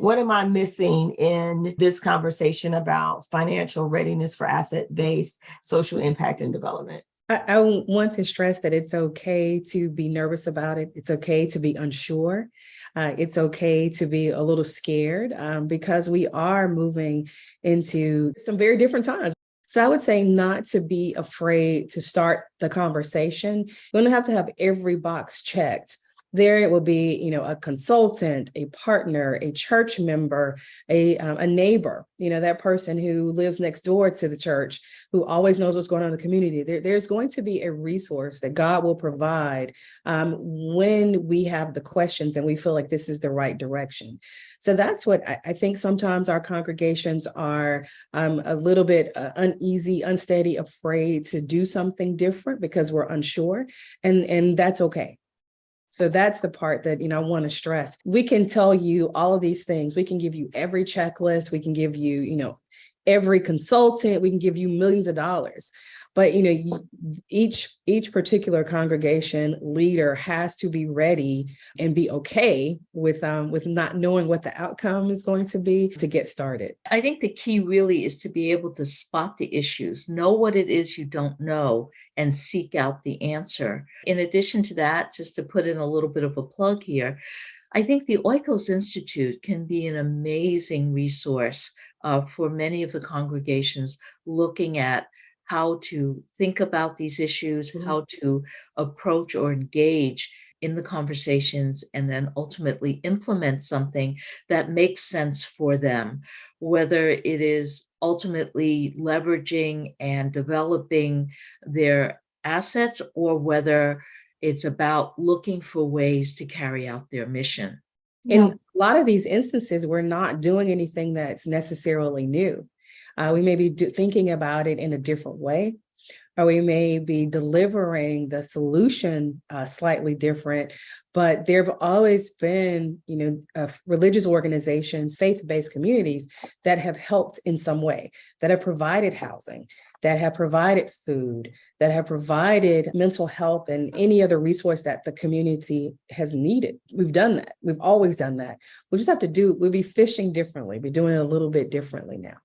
What am I missing in this conversation about financial readiness for asset-based social impact and development? I want to stress that it's okay to be nervous about it. It's okay to be unsure. It's okay to be a little scared because we are moving into some very different times. So I would say not to be afraid to start the conversation. You don't have to have every box checked. There it will be, a consultant, a partner, a church member, a neighbor, that person who lives next door to the church, who always knows what's going on in the community. There's going to be a resource that God will provide when we have the questions and we feel like this is the right direction. So that's what I think sometimes our congregations are a little bit uneasy, unsteady, afraid to do something different because we're unsure, and that's okay. So that's the part that, I want to stress. We can tell you all of these things. We can give you every checklist. We can give you, every consultant. We can give you millions of dollars. But, each particular congregation leader has to be ready and be okay with not knowing what the outcome is going to be to get started. I think the key really is to be able to spot the issues, know what it is you don't know, and seek out the answer. In addition to that, just to put in a little bit of a plug here, I think the Oikos Institute can be an amazing resource for many of the congregations looking at how to think about these issues, how to approach or engage in the conversations, and then ultimately implement something that makes sense for them, whether it is ultimately leveraging and developing their assets or whether it's about looking for ways to carry out their mission. In a lot of these instances, we're not doing anything that's necessarily new. We may be thinking about it in a different way, or we may be delivering the solution slightly different, but there have always been, religious organizations, faith-based communities that have helped in some way, that have provided housing, that have provided food, that have provided mental health and any other resource that the community has needed. We've done that. We've always done that. We just have to we'll be fishing differently, be doing it a little bit differently now.